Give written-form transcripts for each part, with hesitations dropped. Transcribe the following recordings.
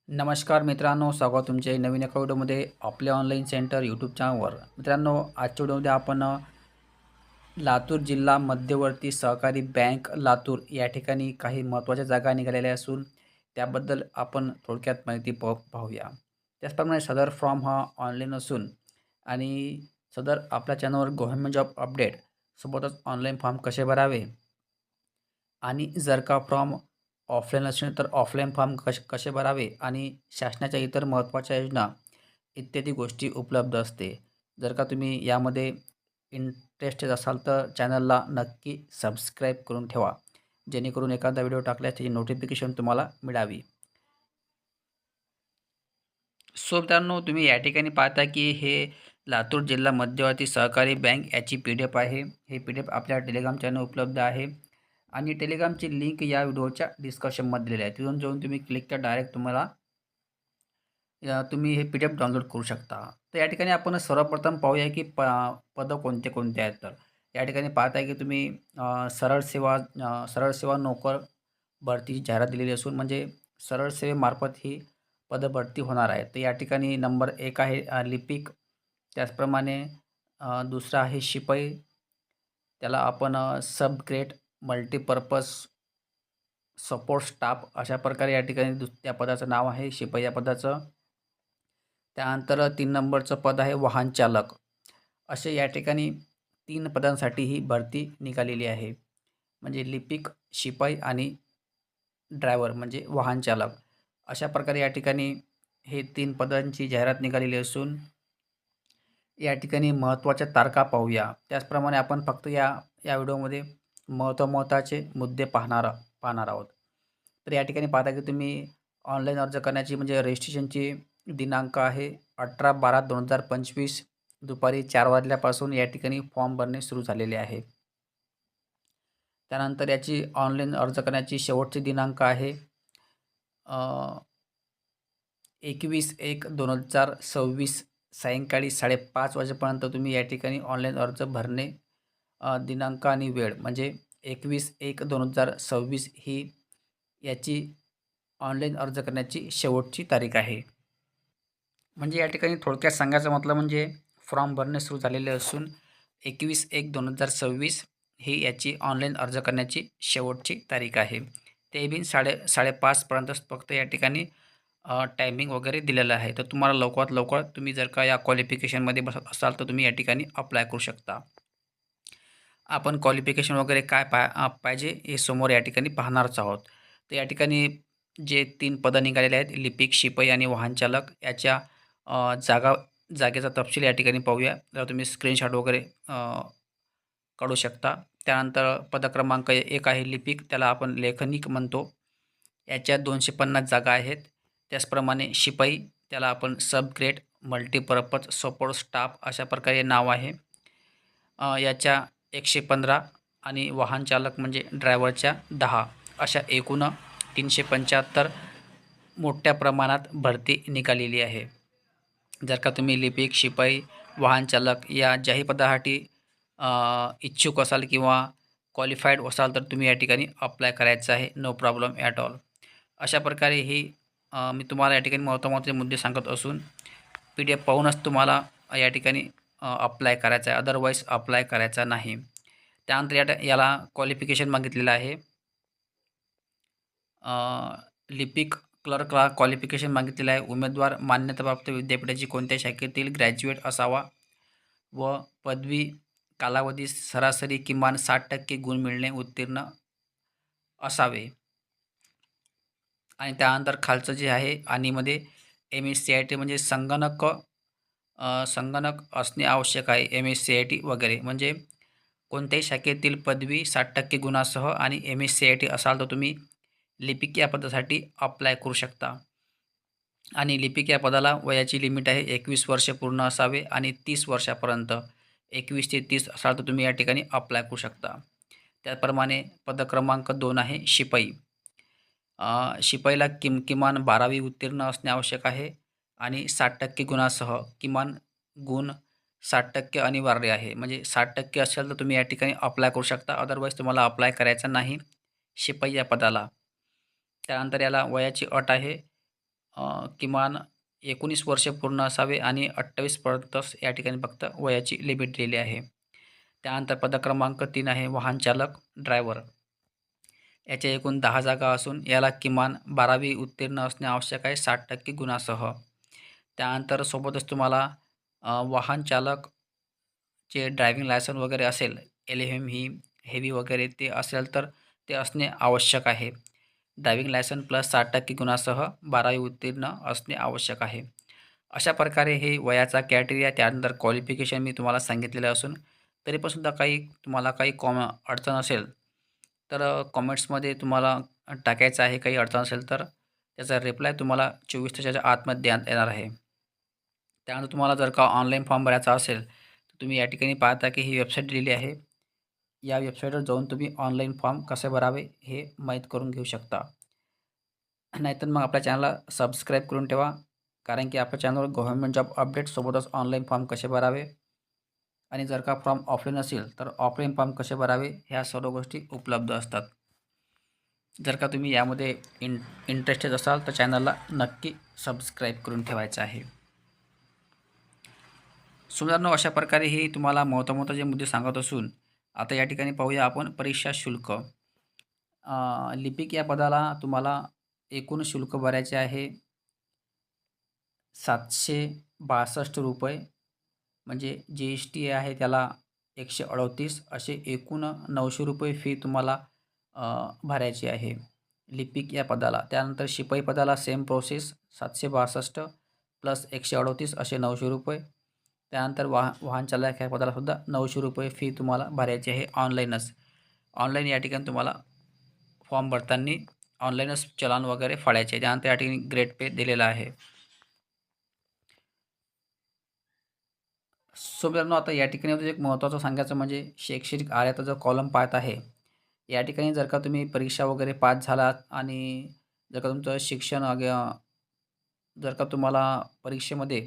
नमस्कार मित्रांनो, स्वागत तुमचे नवीन एका व्हिडिओमध्ये आपल्या ऑनलाईन सेंटर यूट्यूब चॅनलवर. मित्रांनो, आजच्या व्हिडिओमध्ये आपण लातूर जिल्हा मध्यवर्ती सहकारी बँक लातूर या ठिकाणी काही महत्त्वाच्या जागा निघालेल्या असून त्याबद्दल आपण थोडक्यात माहिती पाहूया. त्याचप्रमाणे सदर फॉर्म हा ऑनलाईन असून आणि सदर आपल्या चॅनलवर गव्हर्नमेंट जॉब अपडेट सोबतच ऑनलाईन फॉर्म कसे भरावे आणि जर का फॉर्म ऑफलाईन असेल तर ऑफलाईन फॉर्म कसे भरावे आणि शासनाच्या इतर महत्त्वाच्या योजना इत्यादी गोष्टी उपलब्ध असते. जर का तुम्ही यामध्ये इंटरेस्टेड असाल तर चॅनलला नक्की सबस्क्राईब करून ठेवा, जेणेकरून एखादा व्हिडिओ टाकल्यास त्याची नोटिफिकेशन तुम्हाला मिळावी. सो मित्रांनो, तुम्ही या ठिकाणी पाहता की हे लातूर जिल्हा मध्यवर्ती सहकारी बँक याची PDF आहे. हे PDF आपल्या टेलिग्राम चॅनल उपलब्ध आहे आणि टेलिग्रामची लिंक या व्हिडिओच्या डिस्क्रिप्शनमध्ये दिलेली आहे. तिथून जाऊन तुम्ही क्लिक करा, डायरेक्ट तुम्हाला तुम्ही हे PDF डाउनलोड करू शकता. तर या ठिकाणी आपण सर्वप्रथम पाहूया की पदं कोणते कोणते आहेत. तर या ठिकाणी पाहताय की तुम्ही सरळ सेवा नोकर भरतीची जाहिरात दिलेली असून म्हणजे सरळ सेवेमार्फत ही पदभरती होणार आहे. तर या ठिकाणी नंबर 1 आहे लिपिक. त्याचप्रमाणे दुसरा आहे शिपाई. त्याला आपण सब ग्रेड मल्टीपर्पज सपोर्ट स्टाफ अशा प्रकारे या ठिकाणी त्या पदाचं नाव आहे शिपाई या पदाचं. त्यानंतर 3 नंबरचं पद आहे वाहन चालक. असे या ठिकाणी 3 पदांसाठी ही भरती निघालेली आहे. म्हणजे लिपिक, शिपाई आणि ड्रायव्हर म्हणजे वाहन चालक. अशा प्रकारे या ठिकाणी हे 3 पदांची जाहिरात निघालेली असून या ठिकाणी महत्त्वाच्या तारखा पाहूया. त्याचप्रमाणे आपण फक्त या या व्हिडिओमध्ये महत्त्वाचे मुद्दे पाहणार आहोत. तर या ठिकाणी पाहता की तुम्ही ऑनलाईन अर्ज करण्याची म्हणजे रजिस्ट्रेशनची दिनांक आहे 18/12/2025 दुपारी 4 वाजल्यापासून या ठिकाणी फॉर्म भरणे सुरू झालेले आहे. त्यानंतर याची ऑनलाईन अर्ज करण्याची शेवटची दिनांक आहे 21/1/2026 सायंकाळी 5:30 वाजेपर्यंत तुम्ही या ठिकाणी ऑनलाईन अर्ज भरणे दिनांक आणि वेळ म्हणजे 21/1/2026 ही याची ऑनलाईन अर्ज करण्याची शेवटची तारीख आहे. म्हणजे या ठिकाणी थोडक्यात सांगायचं म्हटलं म्हणजे फॉर्म भरणे सुरू झालेले असून 21/1/2026 ही याची ऑनलाईन अर्ज करण्याची शेवटची तारीख आहे. ते बी 5:30पर्यंतच फक्त या ठिकाणी टायमिंग वगैरे दिलेलं आहे. तर तुम्हाला लवकरात लवकर तुम्ही जर का या क्वालिफिकेशनमध्ये बसत असाल तर तुम्ही या ठिकाणी अप्लाय करू शकता. आपण क्वालिफिकेशन वगैरे काय पाहिजे हे समोर या ठिकाणी पाहणारच आहोत. तर या ठिकाणी जे 3 पदं निघालेले आहेत लिपिक, शिपाई आणि वाहन चालक याच्या जागेचा तपशील या ठिकाणी पाहूया. तर तुम्ही स्क्रीनशॉट वगैरे काढू शकता. त्यानंतर पद क्रमांक 1 आहे लिपिक, त्याला आपण लेखनिक म्हणतो. याच्या 250 जागा आहेत. त्याचप्रमाणे शिपाई त्याला आपण सब ग्रेड मल्टीपर्पज सपोर्ट स्टाफ अशा प्रकारे नाव आहे. याच्या 115 आणि वाहन चालक म्हणजे ड्रायव्हरच्या 10 अशा एकूण 375 मोठ्या प्रमाणात भरती निघालेली आहे. जर का तुम्ही लिपिक, शिपाई, वाहन चालक या ज्याही पदासाठी इच्छुक असाल किंवा क्वालिफाईड असाल तर तुम्ही या ठिकाणी अप्लाय करायचं आहे. No problem at all. अशा प्रकारे ही मी तुम्हाला या ठिकाणी महत्त्वाचे मुद्दे सांगत असून PDF पाहूनच तुम्हाला या ठिकाणी अप्लाय करायचा आहे, अदरवाईज अप्लाय करायचा नाही. त्यानंतर याला क्वालिफिकेशन मागितलेलं आहे. लिपिक क्लर्कला क्वालिफिकेशन मागितलेलं आहे. उमेदवार मान्यताप्राप्त विद्यापीठाची कोणत्या शाखेतील ग्रॅज्युएट असावा व पदवी कालावधी सरासरी किमान 60% गुण मिळणे उत्तीर्ण असावे. आणि त्यानंतर खालचं जे आहे आणि मध्ये MSCIT म्हणजे संगणक असणे आवश्यक आहे. MSCIT वगैरे म्हणजे कोणत्याही शाखेतील पदवी 60% गुणासह आणि MSCIT असाल तर तुम्ही लिपिक या पदासाठी अप्लाय करू शकता. आणि लिपिक या पदाला वयाची लिमिट आहे 21 वर्ष पूर्ण असावे आणि 30 वर्षापर्यंत 21 ते 30 असाल तर तुम्ही या ठिकाणी अप्लाय करू शकता. त्याचप्रमाणे पद क्रमांक 2 आहे शिपाई. शिपाईला किमान 12वी उत्तीर्ण असणे आवश्यक आहे आणि 60% गुणासह किमान गुण 60% अनिवार्य आहे. म्हणजे 60% असेल तर तुम्ही या ठिकाणी अप्लाय करू शकता, अदरवाईज तुम्हाला अप्लाय करायचा नाही शिपाई या पदाला. त्यानंतर याला वयाची अट आहे किमान 19 वर्षे पूर्ण असावे आणि 28 पर्यंतच या ठिकाणी फक्त वयाची लिमिट दिलेली आहे. त्यानंतर पद क्रमांक 3 आहे वाहन चालक ड्रायव्हर. याच्या एकूण 10 जागा असून याला किमान 12वी उत्तीर्ण असणे आवश्यक आहे 60% गुणासह. त्यानंतर सोबतच तुम्हाला वाहन चालक जे ड्रायव्हिंग लायसन वगैरे असेल, LM ही हेवी वगैरे ते असेल तर ते असणे आवश्यक आहे. ड्रायव्हिंग लायसन प्लस 60% गुणासह 12वी उत्तीर्ण असणे आवश्यक आहे. अशा प्रकारे हे वयाचा क्रायटेरिया त्यानंतर क्वालिफिकेशन मी तुम्हाला सांगितलेलं असून तरी पण सुद्धा काही तुम्हाला काही अडचण असेल तर कॉमेंट्समध्ये तुम्हाला टाकायचं आहे. काही अडचण असेल तर त्याचा रिप्लाय तुम्हाला 24 तासाच्या आतमध्ये देण्यात येणार आहे. त्यानंतर तुम्हाला जर का ऑनलाईन फॉर्म भरायचा असेल तर तुम्ही या ठिकाणी पाहता की ही वेबसाईट दिलेली आहे. या वेबसाईटवर जाऊन तुम्ही ऑनलाईन फॉर्म कसे भरावे हे माहीत करून घेऊ शकता. नाहीतर मग आपल्या चॅनलला सबस्क्राईब करून ठेवा. कारण की आपल्या चॅनलवर गव्हर्नमेंट जॉब अपडेट सोबतच ऑनलाईन फॉर्म कसे भरावे आणि जर का फॉर्म ऑफलाईन असेल तर ऑफलाईन फॉर्म कसे भरावे ह्या सर्व गोष्टी उपलब्ध असतात. जर का तुम्ही यामध्ये इंटरेस्टेड असाल तर चॅनलला नक्की सबस्क्राईब करून ठेवायचं आहे. सुधारणा अशा प्रकारे ही तुम्हाला महत्त्वाचे मुद्दे सांगत असून आता या ठिकाणी पाहूया आपण परीक्षा शुल्क. लिपिक या पदाला तुम्हाला एकूण शुल्क भरायचे आहे ₹762 म्हणजे GST आहे त्याला 138 असे एकूण ₹900 फी तुम्हाला भरायची आहे लिपिक या पदाला. त्यानंतर शिपाई पदाला सेम प्रोसेस 762 प्लस 138 असे ₹900. त्यानंतर वाहन चालक ह्या पदाला सुद्धा ₹900 फी तुम्हाला भरायची आहे ऑनलाईनच. ऑनलाईन या ठिकाणी तुम्हाला फॉर्म भरताना ऑनलाईनच चलान वगैरे फाडायचे. त्यानंतर या ठिकाणी ग्रेड पे दिलेला आहे. सो मित्रांनो आता या ठिकाणी एक महत्त्वाचं सांगायचं म्हणजे शैक्षणिक अर्हता जो कॉलम पाहत आहे या ठिकाणी जर का तुम्ही परीक्षा वगैरे पास झालात आणि जर का तुमचं शिक्षण जर का तुम्हाला परीक्षेमध्ये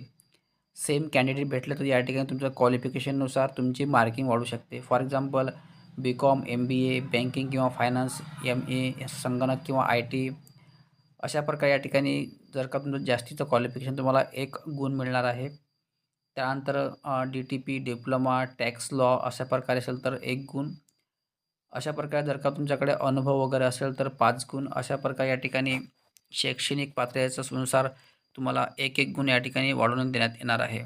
सेम कॅन्डिडेट भेटले तर या ठिकाणी तुमच्या क्वालिफिकेशननुसार तुमची मार्किंग वाढू शकते. For example BCom, MBA, banking किंवा फायनान्स, MA, संगणक किंवा IT अशा प्रकारे या ठिकाणी जर का तुमचं जास्तीचं क्वालिफिकेशन तुम्हाला 1 गुण मिळणार आहे. त्यानंतर DTP, डिप्लोमा, टॅक्स लॉ अशा प्रकारे असेल तर 1 गुण. अशा प्रकारे जर का तुमच्याकडे अनुभव वगैरे असेल तर 5 गुण. अशा प्रकारे या ठिकाणी शैक्षणिक पात्रतेनुसार तुम्हाला 1-1 गुण या ठिकाणी वाढवून देण्यात येणार आहे.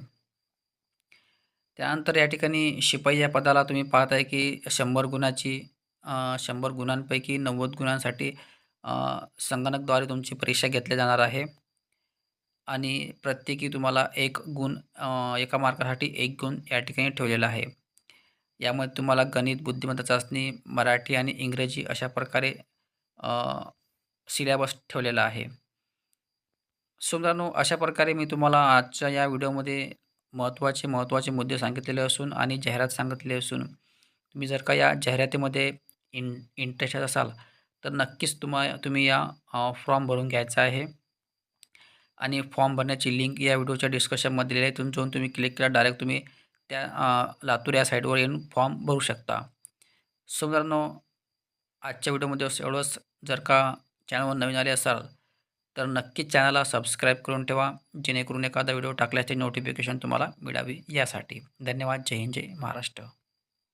त्यानंतर या ठिकाणी शिपाई या पदाला तुम्ही पाहत आहे की 100 गुणाची 100 गुणांपैकी 90 गुणांसाठी संगणकद्वारे तुमची परीक्षा घेतली जाणार आहे आणि प्रत्येकी तुम्हाला 1 गुण एका मार्कासाठी 1 गुण या ठिकाणी ठेवलेला आहे. यामध्ये तुम्हाला गणित, बुद्धिमत्ता चाचणी, मराठी आणि इंग्रजी अशा प्रकारे सिलेबस ठेवलेला आहे. सो मित्रांनो अशा प्रकारे मी तुम्हाला आजच्या या व्हिडिओमध्ये महत्त्वाचे मुद्दे सांगितलेले असून आणि जाहिरात सांगितली असून तुम्ही जर का या जाहिरातीमध्ये इंटरेस्टेड असाल तर नक्कीच तुम्ही या फॉर्म भरून घ्यायचा आहे आणि फॉर्म भरण्याची लिंक या व्हिडिओच्या डिस्क्रिप्शनमध्ये दिलेली आहे. जाऊन तुम्ही क्लिक केला डायरेक्ट तुम्ही त्या लातूर या साईटवर येऊन फॉर्म भरू शकता. सो मित्रांनो आजच्या व्हिडिओमध्ये एवढंच. जर का चॅनलवर नवीन आले असाल तर नक्कीच चॅनलला सबस्क्राईब करून ठेवा जेणेकरून एखादा व्हिडिओ टाकल्याचे नोटिफिकेशन तुम्हाला मिळावी यासाठी. धन्यवाद. जय हिंद, जय महाराष्ट्र.